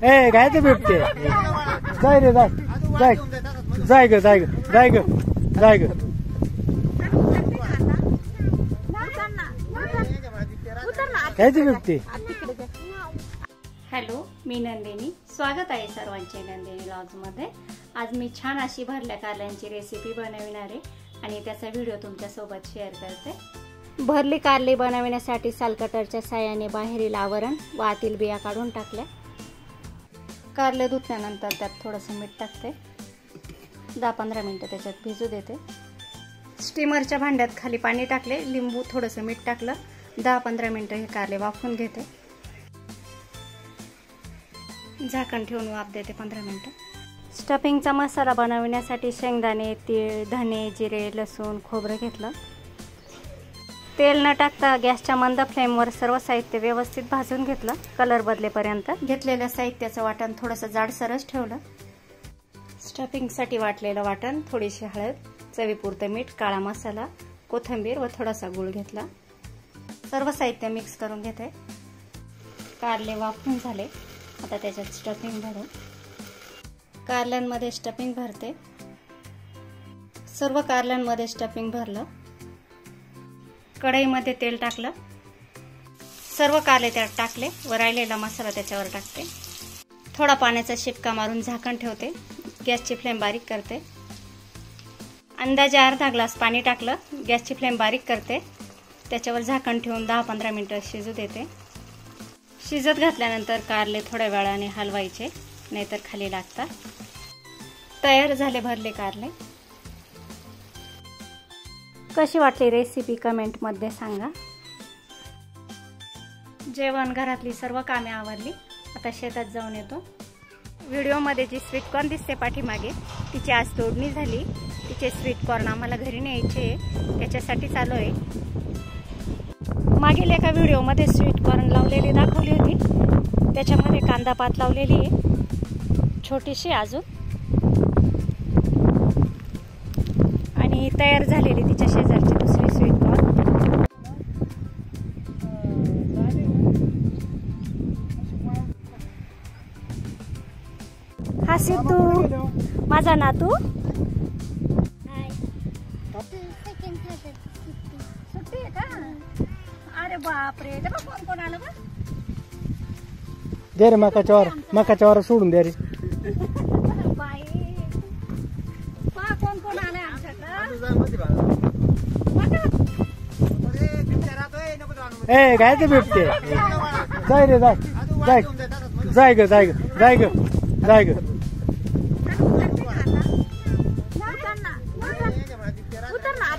ए काय ते बिबटे जाय रे जाय जाय जाय ग जाय ग जाय ग जाय ग काय ते बिबटे. हॅलो, मी नंदिनी. स्वागत आहे सर्वांचे नंदिनी व्लॉग्स मध्ये. आज मी छान अशी भरल्या कारल्यांची रेसिपी बनविणार आहे आणि त्याचा व्हिडिओ तुमच्या सोबत शेअर करते. भरली कारली बनवण्यासाठी सालकटरच्या साहाय्याने बाहेरील आवरण व आतील बिया काढून टाकल्या. कारले धुतल्यानंतर त्यात थोडंसं मीठ टाकते. 10-15 मिनिटं त्याच्यात भिजू देते. स्टीमरच्या भांड्यात खाली पाणी टाकले, लिंबू थोडंसं मीठ टाकलं. 10-15 मिनिटं हे कारले वाफवून घेते. झाकण ठेवून वाफ देते 15 मिनिटं. स्टफिंगचा मसाला बनवण्यासाठी शेंगदाणे, तीळ, धने, जिरे, लसूण, खोबरं घेतलं. तेल न टाकता गॅसच्या मंद फ्लेमवर सर्व साहित्य व्यवस्थित भाजून घेतलं कलर बदलेपर्यंत. घेतलेल्या साहित्याचं वाटण थोडंसं जाडसरच ठेवलं. स्टफिंगसाठी वाटलेलं वाटण, थोडीशी हळद, चवीपुरतं मीठ, काळा मसाला, कोथिंबीर व थोडासा गूळ घेतला. सर्व साहित्य मिक्स करून घेते. कारले वाफून झाले. आता त्याच्यात स्टफिंग भरू. कारल्यांमध्ये स्टफिंग भरते. सर्व कारल्यांमध्ये स्टफिंग भरलं. कढईमध्ये तेल टाकलं. सर्व कारले त्यात टाकले व राहिलेला मसाला त्याच्यावर टाकते. थोडा पाण्याचा शिपका मारून झाकण ठेवते. गॅसची फ्लेम बारीक करते. अंदाजे अर्धा ग्लास पाणी टाकलं. गॅसची फ्लेम बारीक करते. त्याच्यावर झाकण ठेवून 10-15 मिनिटं शिजू देते. शिजत घातल्यानंतर कारले थोड्या वेळाने हलवायचे, नाहीतर खाली लागतात. तयार झाले भरले कारले. कशी वाटली रेसिपी कमेंटमध्ये सांगा. जेवण, घरातली सर्व कामे आवरली. आता शेतात जाऊन येतो. व्हिडिओमध्ये जी स्वीटकॉर्न दिसते पाठीमागे, तिची आज तोडणी झाली. तिचे स्वीटकॉर्न आम्हाला घरी न्यायचे, त्याच्यासाठी चालू आहे. मागील एका व्हिडिओमध्ये स्वीटकॉर्न लावलेली दाखवली होती. त्याच्यामध्ये कांदा पात लावलेली आहे, छोटीशी अजून, आणि तयार झालेली तिच्या शेजारची दुसरी स्वीटकॉर्न. हा सिद्धू माझा नातू. सुट्टी आहे का? अरे बापरे, कोण कोण आलं बा? दे रे मकाच्या वर सोडून द्या रे. बाई, कोण कोण आलंय आमच्याकडं? ए काय ते बिबटे जाय रे जाय जाय जाय ग जाय ग जाय ग जाय ग.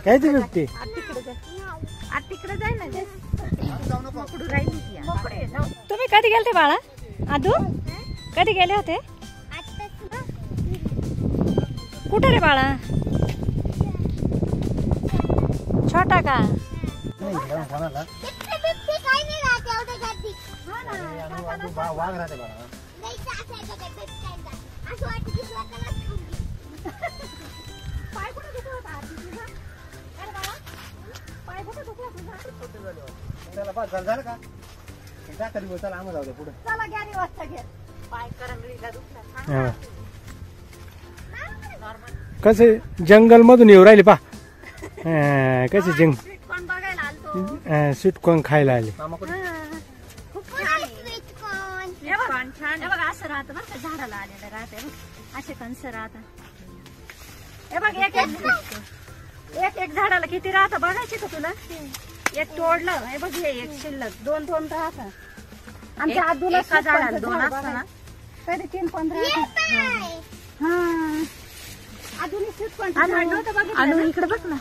काय ते बिबटे तिकडे जाय ना. तुम्ही कधी गेलते बाळा? आदू कधी गेले होते? कुठे रे बाळा? छोटा का? कसे जंगल मधून येऊ राहिले पा. कसे स्वीटकॉर्न खायला आले. असं राहतं बरं का, झाडाला आलेलं राहते असे कंस राहतात. हे बघ, एक एक झाडाला किती राहतं बघायची का तुला? एक तोडलं, हे बघ, हे एक शिल्लक, 2 राहतात. आमच्या आदूला झाडाला 2 असतात ना, तरी 3-15. हा, आदूने स्वीटकॉर्न इकडे बघ ना.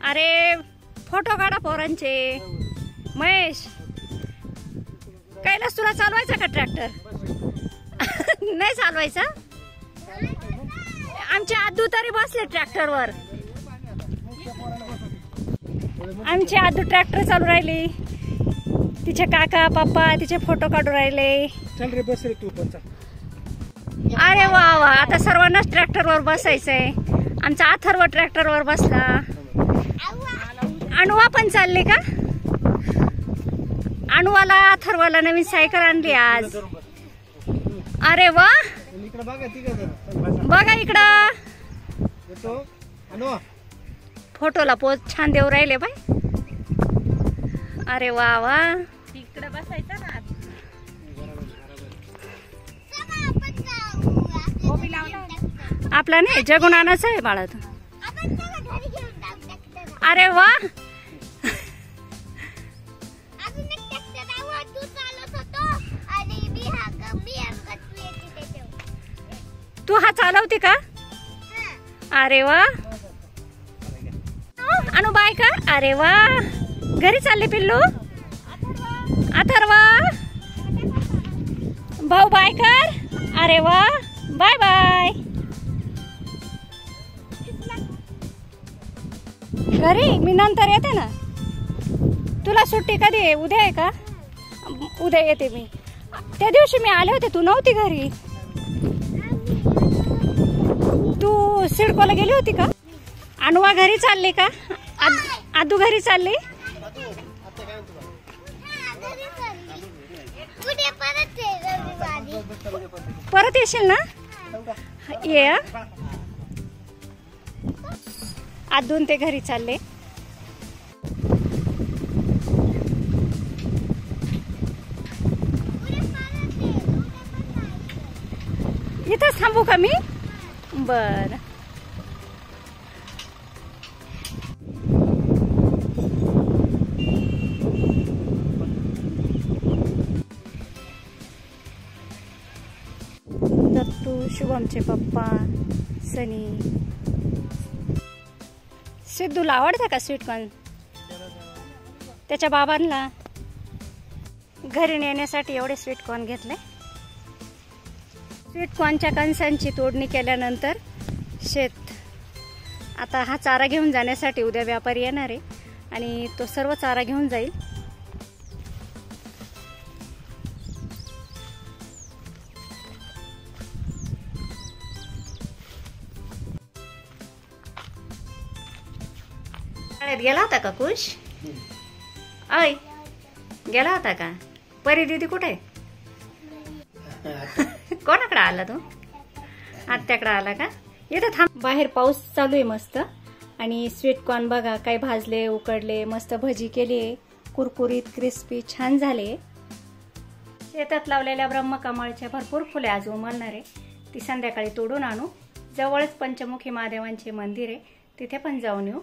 अरे फोटो काढा पोरांचे. महेश, कैलास तुला चालवायचा का ट्रॅक्टर? नाही चालवायचा? आमचे आदू तरी बसले ट्रॅक्टरवर. आमचे आदू ट्रॅक्टर चालू राहिली. तिचे काका पप्पा तिचे फोटो काढू राहिले. चल रे बस रे तू पण. अरे वा वा, आता सर्वांनाच ट्रॅक्टरवर बसायचंय. आमचा अथर्व ट्रॅक्टरवर बसला. अनुवा पण चालले का? अनुवाला अथर्वाला नवीन सायकल आणली आज. अरे वा, बघा इकडं फोटोला पोज छान देऊ राहिले बाय. अरे वा वा, इकडे बसायचं ना. आपला नाही जगून आणायचं आहे बाळा. अरे वा, तू हा चालवते का? अरे वा, अनु बाय का? अरे वा, घरी चालले पिल्लू. अथर्वा भाऊ बाय कर. अरे वा, बाय बाय. घरी मी नंतर येते ना. तुला सुट्टी कधी आहे? उद्या आहे का? उद्या येते मी. त्या दिवशी मी आले होते, तू नव्हती घरी. तू सिडकोला गेली होती का? अनुवा घरी चालली का? आदू घरी चालली? परत येशील ना? ये. आदून ते घरी चालले. इथंच थांबू का मी? बर. दत्तू, शुभमचे पप्पा, सनी. सिद्धूला आवडतं का स्वीटकॉर्न? त्याच्या बाबांना घरी नेण्यासाठी एवढे स्वीटकॉर्न घेतले. स्वीटकॉर्नच्या कणसांची तोडणी केल्यानंतर शेत आता हा चारा घेऊन जाण्यासाठी उद्या व्यापारी येणार आहे आणि तो सर्व चारा घेऊन जाईल. गेला होता का कुश? ऐ गेला होता का? परी दीदी कुठे? कोणाकडे आला तू? आत्याकडे आला का? इथं थांब. बाहेर पाऊस चालू आहे मस्त. आणि स्वीटकॉर्न बघा काय भाजले, उकडले, मस्त भजी केली, कुरकुरीत क्रिस्पी छान झाले. शेतात लावलेल्या ब्रह्मकमळचे भरपूर फुले आज उमलणार आहे. ती संध्याकाळी तोडून आणू. जवळच पंचमुखी महादेवांचे मंदिर आहे, तिथे पण जाऊन येऊ.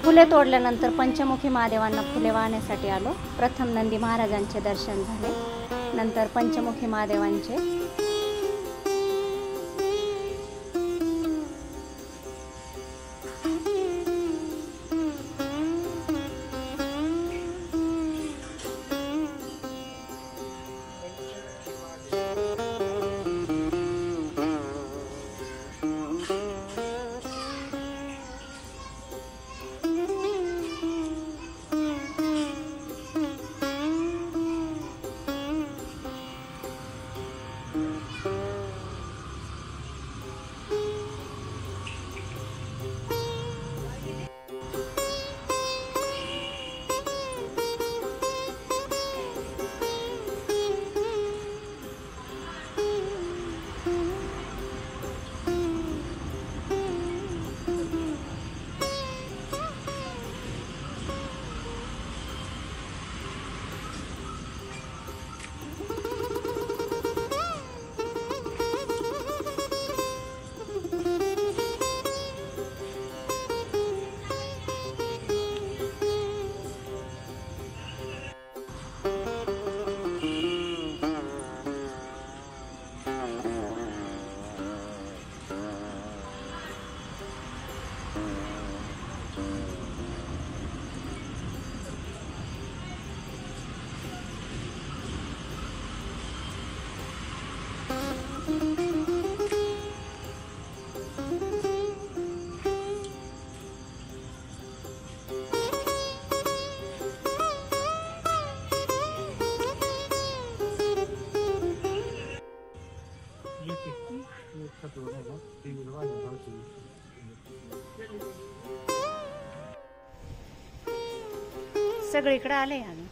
फुले तोडल्यानंतर पंचमुखी महादेवांना फुले वाहण्यासाठी आलो. प्रथम नंदी महाराजांचे दर्शन झाले, नंतर पंचमुखी महादेवांचे. सगळीकडे आले अगं.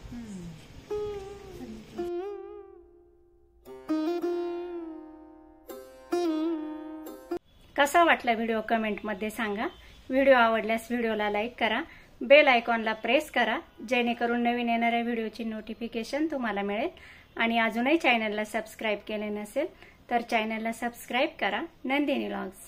कसा वाटला व्हिडिओ कमेंटमध्ये सांगा. व्हिडिओ आवडल्यास व्हिडिओला लाईक करा, बेल आयकॉनला प्रेस करा, जेणेकरून नवीन येणाऱ्या व्हिडिओची नोटिफिकेशन तुम्हाला मिळेल. आणि अजूनही चॅनलला सबस्क्राईब केले नसेल तर चॅनलला सबस्क्राईब करा. नंदिनी व्लॉग्स.